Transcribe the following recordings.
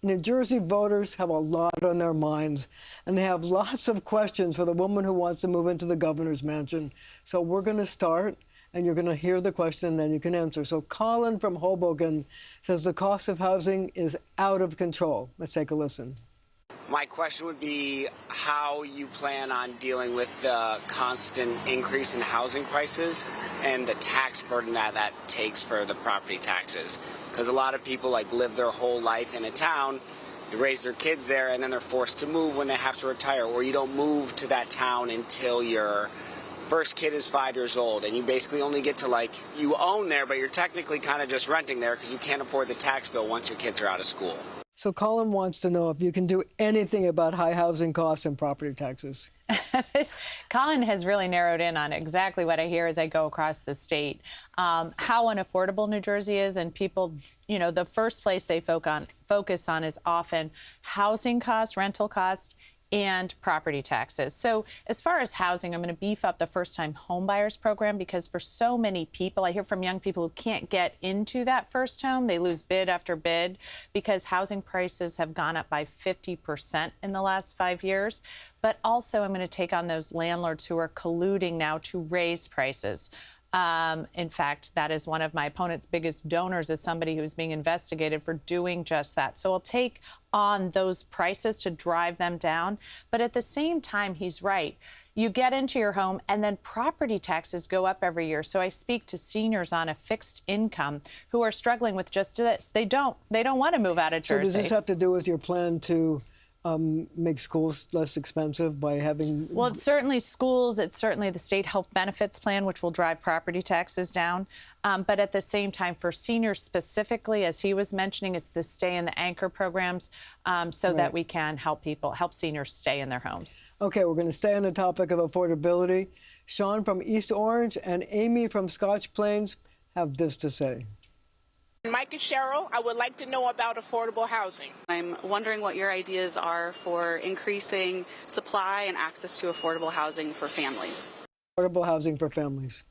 New Jersey voters have a lot on their minds, and they have lots of questions for the woman who wants to move into the governor's mansion. So we're going to start, and you're going to hear the question, and then you can answer. So Colin from Hoboken says the cost of housing is out of control. Let's take a listen. My question would be how you plan on dealing with the constant increase in housing prices and the tax burden that takes for the property taxes. Because a lot of people live their whole life in a town, they raise their kids there, and then they're forced to move when they have to retire, or you don't move to that town until your first kid is 5 years old, and you basically only get to you own there, but you're technically kind of just renting there because you can't afford the tax bill once your kids are out of school. So Colin wants to know if you can do anything about high housing costs and property taxes. Colin has really narrowed in on exactly what I hear as I go across the state. How unaffordable New Jersey is, and people, the first place they focus on is often housing costs, rental costs, and property taxes. So as far as housing, I'm going to beef up the first-time homebuyers program, because for so many people, I hear from young people who can't get into that first home. They lose bid after bid because housing prices have gone up by 50% in the last 5 years. But also I'm going to take on those landlords who are colluding now to raise prices. In fact, that is one of my opponent's biggest donors, is somebody who's being investigated for doing just that. So I'll take on those prices to drive them down. But at the same time, he's right. You get into your home and then property taxes go up every year. So I speak to seniors on a fixed income who are struggling with just this. They don't want to move out of Jersey. So does this have to do with your plan to make schools less expensive by having... Well, it's certainly schools. It's certainly the state health benefits plan, which will drive property taxes down. But at the same time, for seniors specifically, as he was mentioning, it's the stay in the anchor programs so that we can help seniors stay in their homes. Okay, we're going to stay on the topic of affordability. Sean from East Orange and Amy from Scotch Plains have this to say. Mikie Sherrill, I would like to know about affordable housing. I'm wondering what your ideas are for increasing supply and access to affordable housing for families. Affordable housing for families.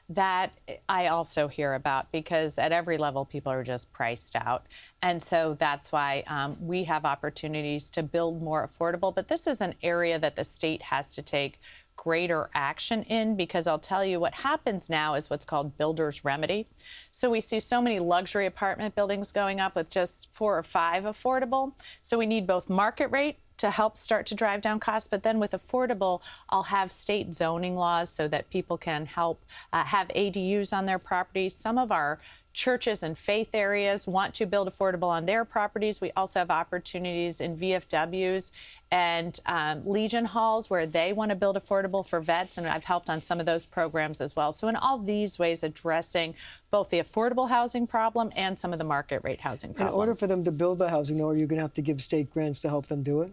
That I also hear about, because at every level people are just priced out. And so that's why we have opportunities to build more affordable. But this is an area that the state has to take greater action in, because I'll tell you what happens now is what's called builder's remedy. So we see so many luxury apartment buildings going up with just 4 or 5 affordable. So we need both market rate to help start to drive down costs, but then with affordable, I'll have state zoning laws so that people can help have ADUs on their properties. Some of our churches and faith areas want to build affordable on their properties. We also have opportunities in VFWs and Legion halls where they want to build affordable for vets, and I've helped on some of those programs as well. So in all these ways, addressing both the affordable housing problem and some of the market rate housing problems. In order for them to build the housing, though, are you going to have to give state grants to help them do it?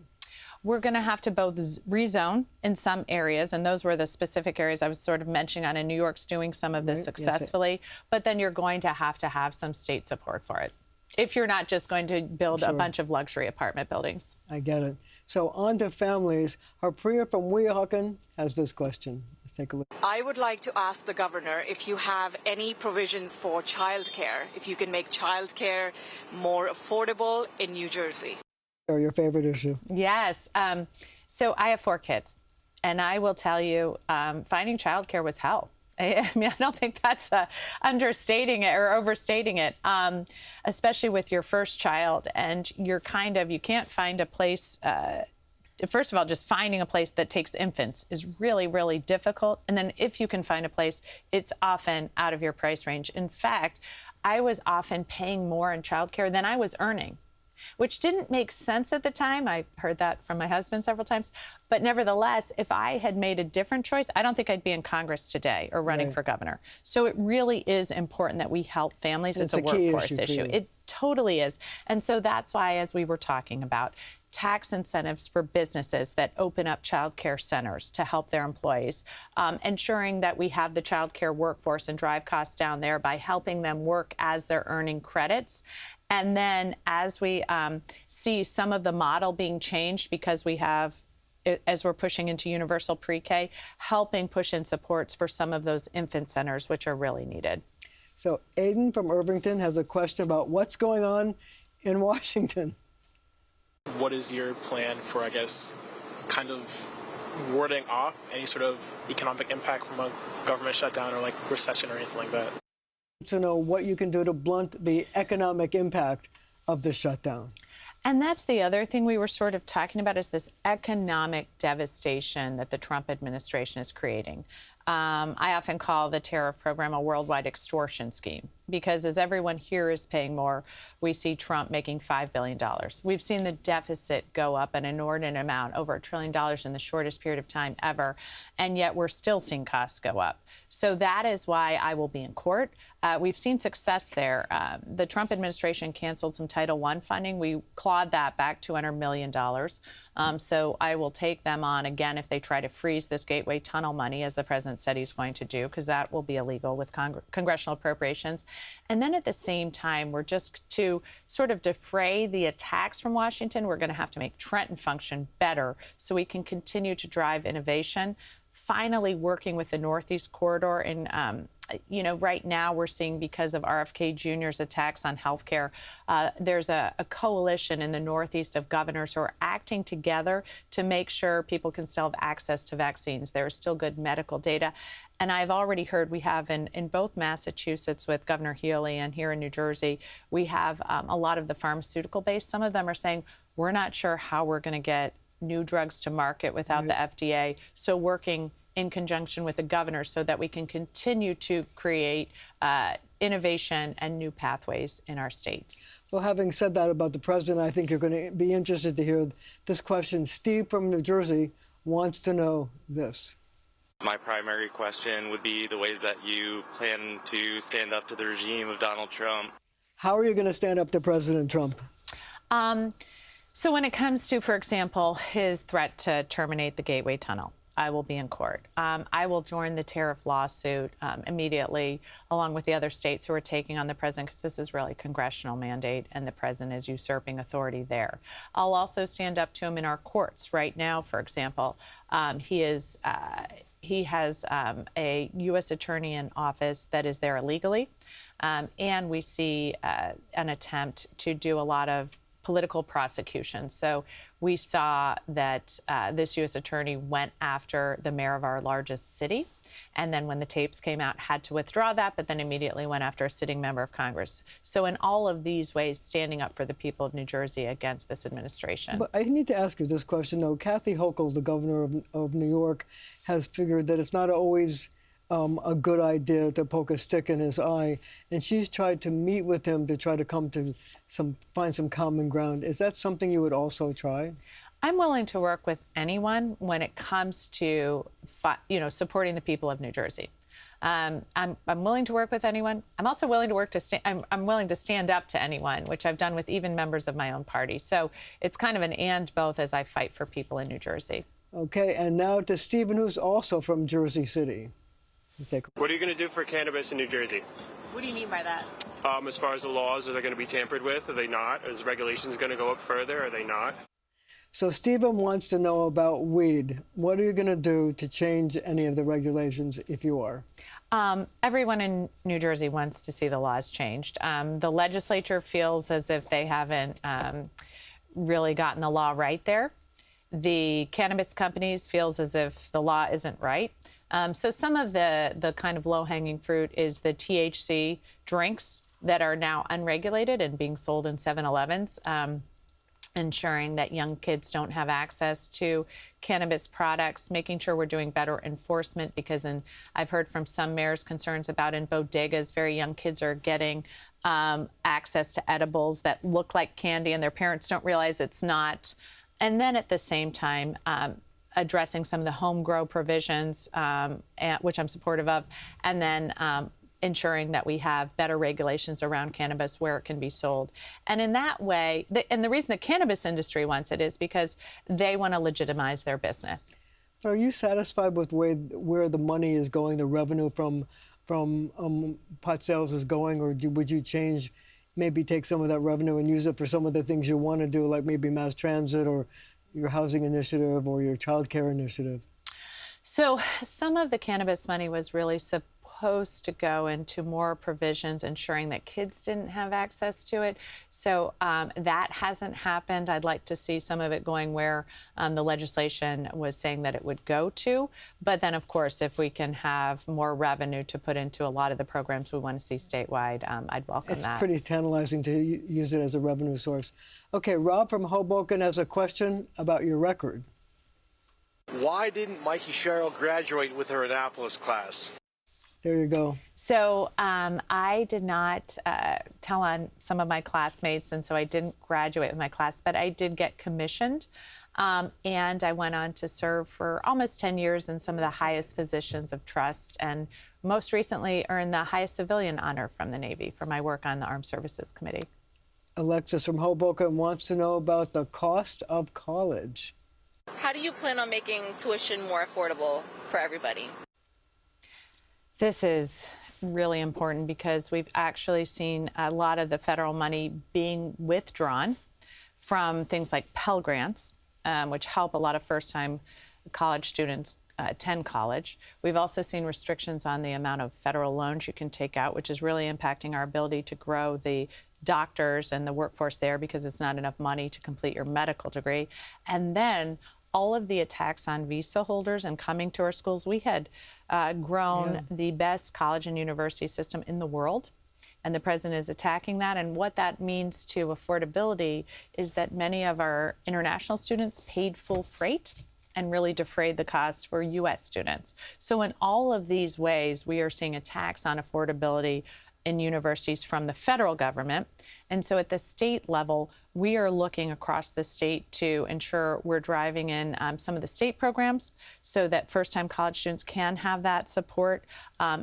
We're going to have to both rezone in some areas, and those were the specific areas I was sort of mentioning on, and New York's doing some of this successfully, but then you're going to have some state support for it, if you're not just going to build a bunch of luxury apartment buildings. I get it. So on to families. Harpriya from Weehawken has this question. Let's take a look. I would like to ask the governor if you have any provisions for childcare, if you can make childcare more affordable in New Jersey. Or your favorite issue? Yes. So I have 4 kids, and I will tell you, finding childcare was hell. I mean, I don't think that's understating it or overstating it, especially with your first child. And you can't find a place. First of all, just finding a place that takes infants is really, really difficult. And then if you can find a place, it's often out of your price range. In fact, I was often paying more in childcare than I was earning, which didn't make sense at the time. I heard that from my husband several times. But nevertheless, if I had made a different choice, I don't think I'd be in Congress today or running for governor. So it really is important that we help families. It's a workforce issue. It totally is. And so that's why, as we were talking about, tax incentives for businesses that open up child care centers to help their employees, ensuring that we have the child care workforce and drive costs down there by helping them work as they're earning credits. And then as we see some of the model being changed, because we have, as we're pushing into universal pre-K, helping push in supports for some of those infant centers, which are really needed. So Aiden from Irvington has a question about what's going on in Washington. what is your plan for, I guess, kind of warding off any sort of economic impact from a government shutdown or like recession or anything like that? To know what you can do to blunt the economic impact of the shutdown. And that's the other thing we were sort of talking about, is this economic devastation that the Trump administration is creating. I often call the tariff program a worldwide extortion scheme, because as everyone here is paying more, we see Trump making $5 billion. We've seen the deficit go up an inordinate amount, over $1 trillion in the shortest period of time ever, and yet we're still seeing costs go up. So that is why I will be in court. We've seen success there. The Trump administration canceled some Title I funding. We clawed that back $200 million. So I will take them on again if they try to freeze this Gateway Tunnel money, as the president said he's going to do, because that will be illegal with congressional appropriations. And then at the same time, we're just to sort of defray the attacks from Washington, we're going to have to make Trenton function better so we can continue to drive innovation. Finally working with the Northeast corridor. And, you know, right now we're seeing, because of RFK Jr.'s attacks on healthcare, there's a coalition in the Northeast of governors who are acting together to make sure people can still have access to vaccines. There is still good medical data. And I've already heard we have in both Massachusetts with Governor Healy and here in New Jersey, we have a lot of the pharmaceutical base. Some of them are saying, we're not sure how we're going to get new drugs to market without the FDA. So working in conjunction with the governors so that we can continue to create innovation and new pathways in our states. Well, having said that about the president, I think you're going to be interested to hear this question. Steve from New Jersey wants to know this. My primary question would be the ways that you plan to stand up to the regime of Donald Trump. How are you going to stand up to President Trump? So when it comes to, for example, his threat to terminate the Gateway Tunnel, I will be in court. I will join the tariff lawsuit immediately, along with the other states who are taking on the president, because this is really a congressional mandate and the president is usurping authority there. I'll also stand up to him in our courts. Right now, for example, he has a U.S. attorney in office that is there illegally, and we see an attempt to do a lot of political prosecution. So we saw that this U.S. attorney went after the mayor of our largest city, and then when the tapes came out, had to withdraw that, but then immediately went after a sitting member of Congress. So in all of these ways, standing up for the people of New Jersey against this administration. But I need to ask you this question, though. Kathy Hochul, the governor of New York, has figured that it's not always a good idea to poke a stick in his eye, and she's tried to meet with him to try to come to find some common ground. Is that something you would also try? I'm willing to work with anyone when it comes to, supporting the people of New Jersey. I'm willing to work with anyone. I'm also willing to I'm willing to stand up to anyone, which I've done with even members of my own party. So it's kind of an and both as I fight for people in New Jersey. Okay, and now to Stephen, who's also from Jersey City. What are you going to do for cannabis in New Jersey? What do you mean by that? As far as the laws, are they going to be tampered with? Are they not? Is regulations going to go up further? Are they not? So Stephen wants to know about weed. What are you going to do to change any of the regulations if you are? Everyone in New Jersey wants to see the laws changed. The legislature feels as if they haven't really gotten the law right there. The cannabis companies feels as if the law isn't right. So some of the kind of low-hanging fruit is the THC drinks that are now unregulated and being sold in 7-Elevens, ensuring that young kids don't have access to cannabis products, making sure we're doing better enforcement, because I've heard from some mayors concerns about in bodegas, very young kids are getting access to edibles that look like candy and their parents don't realize it's not. And then at the same time, addressing some of the home grow provisions, which I'm supportive of, and then ensuring that we have better regulations around cannabis where it can be sold. And in that way, and the reason the cannabis industry wants it is because they want to legitimize their business. Are you satisfied with where the money is going, the revenue from pot sales is going, or would you change, maybe take some of that revenue and use it for some of the things you want to do, like maybe mass transit or your housing initiative or your child care initiative? So some of the cannabis money was really supposed to go into more provisions ensuring that kids didn't have access to it. So that hasn't happened. I'd like to see some of it going where the legislation was saying that it would go to. But then, of course, if we can have more revenue to put into a lot of the programs we want to see statewide, I'd welcome that. It's pretty tantalizing to use it as a revenue source. Okay, Rob from Hoboken has a question about your record. Why didn't Mikie Sherrill graduate with her Annapolis class? There you go. So I did not tell on some of my classmates, and so I didn't graduate with my class, but I did get commissioned. And I went on to serve for almost 10 years in some of the highest positions of trust, and most recently earned the highest civilian honor from the Navy for my work on the Armed Services Committee. Alexis from Hoboken wants to know about the cost of college. How do you plan on making tuition more affordable for everybody? This is really important because we've actually seen a lot of the federal money being withdrawn from things like Pell Grants, which help a lot of first-time college students attend college. We've also seen restrictions on the amount of federal loans you can take out, which is really impacting our ability to grow the doctors and the workforce there because it's not enough money to complete your medical degree. And then all of the attacks on visa holders and coming to our schools. We had grown the best college and university system in the world, and the president is attacking that. And what that means to affordability is that many of our international students paid full freight and really defrayed the costs for U.S. students. So in all of these ways, we are seeing attacks on affordability in universities from the federal government. And so at the state level, we are looking across the state to ensure we're driving in some of the state programs so that first-time college students can have that support,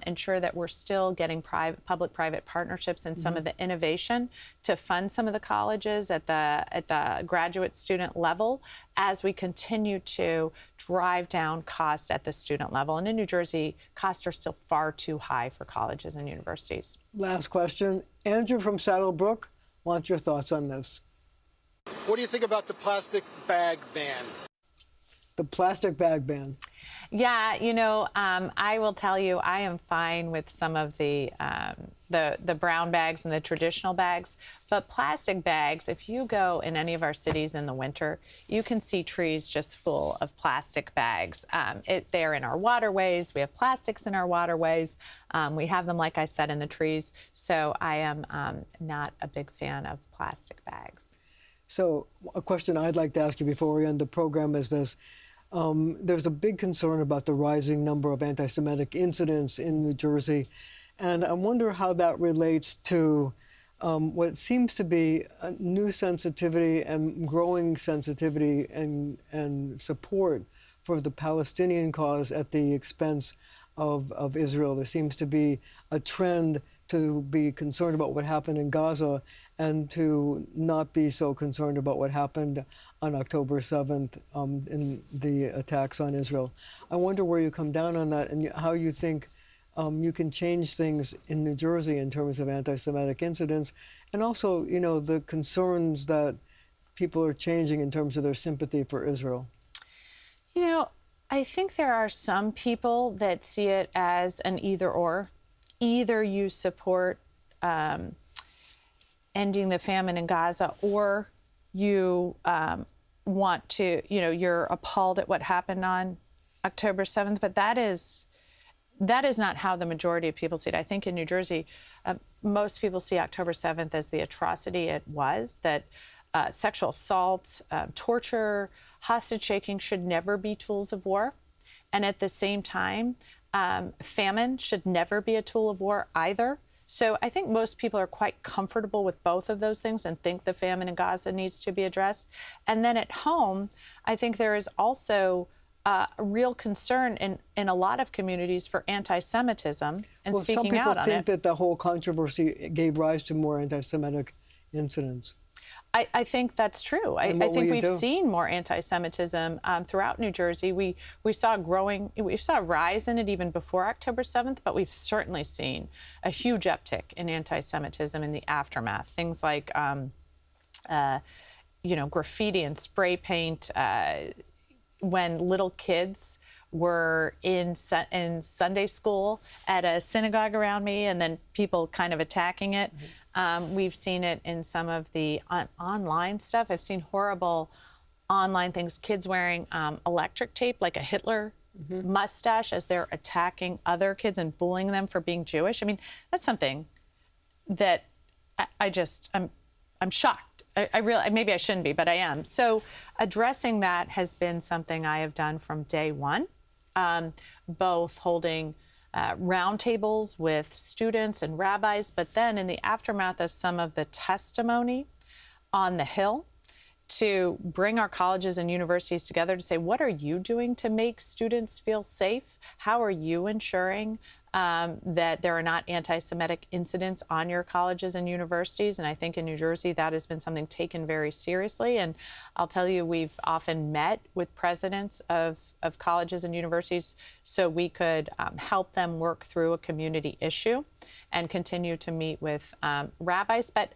ensure that we're still getting public-private partnerships and some of the innovation to fund some of the colleges at the graduate student level as we continue to drive down costs at the student level. And in New Jersey, costs are still far too high for colleges and universities. Last question. Andrew from Saddlebrook wants your thoughts on this. What do you think about the plastic bag ban? The plastic bag ban. Yeah, you know, I will tell you, I am fine with some of the brown bags and the traditional bags, but plastic bags, if you go in any of our cities in the winter, you can see trees just full of plastic bags. They're in our waterways. We have plastics in our waterways. We have them, like I said, in the trees. So I am not a big fan of plastic bags. So a question I'd like to ask you before we end the program is this. There's a big concern about the rising number of anti-Semitic incidents in New Jersey, and I wonder how that relates to what seems to be a new sensitivity and growing sensitivity and support for the Palestinian cause at the expense of Israel. There seems to be a trend to be concerned about what happened in Gaza and to not be so concerned about what happened on October 7th in the attacks on Israel. I wonder where you come down on that and how you think you can change things in New Jersey in terms of anti-Semitic incidents, and also, you know, the concerns that people are changing in terms of their sympathy for Israel. You know, I think there are some people that see it as an either-or. Either you support ending the famine in Gaza, or you want to, you know, you're appalled at what happened on October 7th. But that is not how the majority of people see it. I think in New Jersey, most people see October 7th as the atrocity it was, that sexual assault, torture, hostage-taking should never be tools of war. And at the same time, famine should never be a tool of war either. So I think most people are quite comfortable with both of those things and think the famine in Gaza needs to be addressed. And then at home, I think there is also a real concern in a lot of communities for anti-Semitism and speaking out on it. Some people think that the whole controversy gave rise to more anti-Semitic incidents. I think that's true. I think we've seen more anti-Semitism throughout New Jersey. We saw a rise in it even before October 7th, but we've certainly seen a huge uptick in anti-Semitism in the aftermath. Things like, you know, graffiti and spray paint, when little kids were in Sunday school at a synagogue around me, and then people kind of attacking it. We've seen it in some of the online stuff. I've seen horrible online things, kids wearing electric tape like a Hitler mustache as they're attacking other kids and bullying them for being Jewish. I mean, that's something that I'm shocked. I really, maybe I shouldn't be, but I am. So addressing that has been something I have done from day one, both holding roundtables with students and rabbis, but then in the aftermath of some of the testimony on the Hill, to bring our colleges and universities together to say, what are you doing to make students feel safe? How are you ensuring that there are not anti-Semitic incidents on your colleges and universities? And I think in New Jersey, that has been something taken very seriously. And I'll tell you, we've often met with presidents of colleges and universities so we could help them work through a community issue and continue to meet with rabbis. But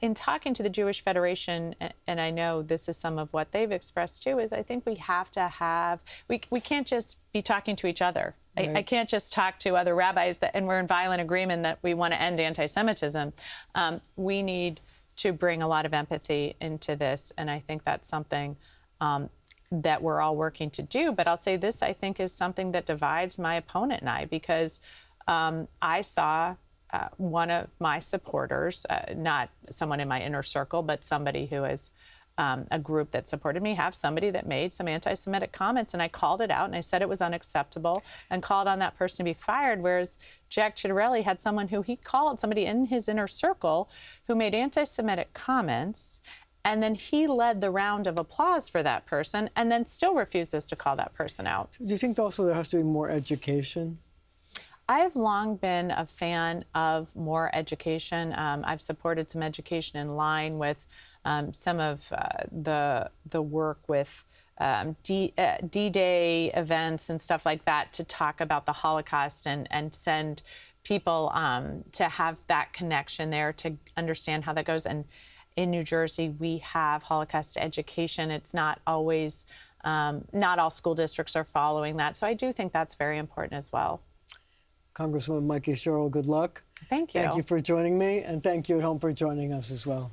in talking to the Jewish Federation, and I know this is some of what they've expressed too, is I think we have to have, we can't just be talking to each other. Right. I can't just talk to other rabbis and we're in violent agreement that we want to end anti-Semitism. We need to bring a lot of empathy into this, and I think that's something that we're all working to do. But I'll say this, I think, is something that divides my opponent and I, because I saw one of my supporters, not someone in my inner circle, but somebody who is a group that supported me, have somebody that made some anti-Semitic comments, and I called it out and I said it was unacceptable and called on that person to be fired, whereas Jack Ciattarelli had someone who he called, somebody in his inner circle who made anti-Semitic comments, and then he led the round of applause for that person and then still refuses to call that person out. Do you think also there has to be more education? I've long been a fan of more education. I've supported some education in line with some of the work with D-Day events and stuff like that to talk about the Holocaust and send people to have that connection there to understand how that goes. And in New Jersey, we have Holocaust education. It's not always, not all school districts are following that. So I do think that's very important as well. Congresswoman Mikie Sherrill, good luck. Thank you. Thank you for joining me, and thank you at home for joining us as well.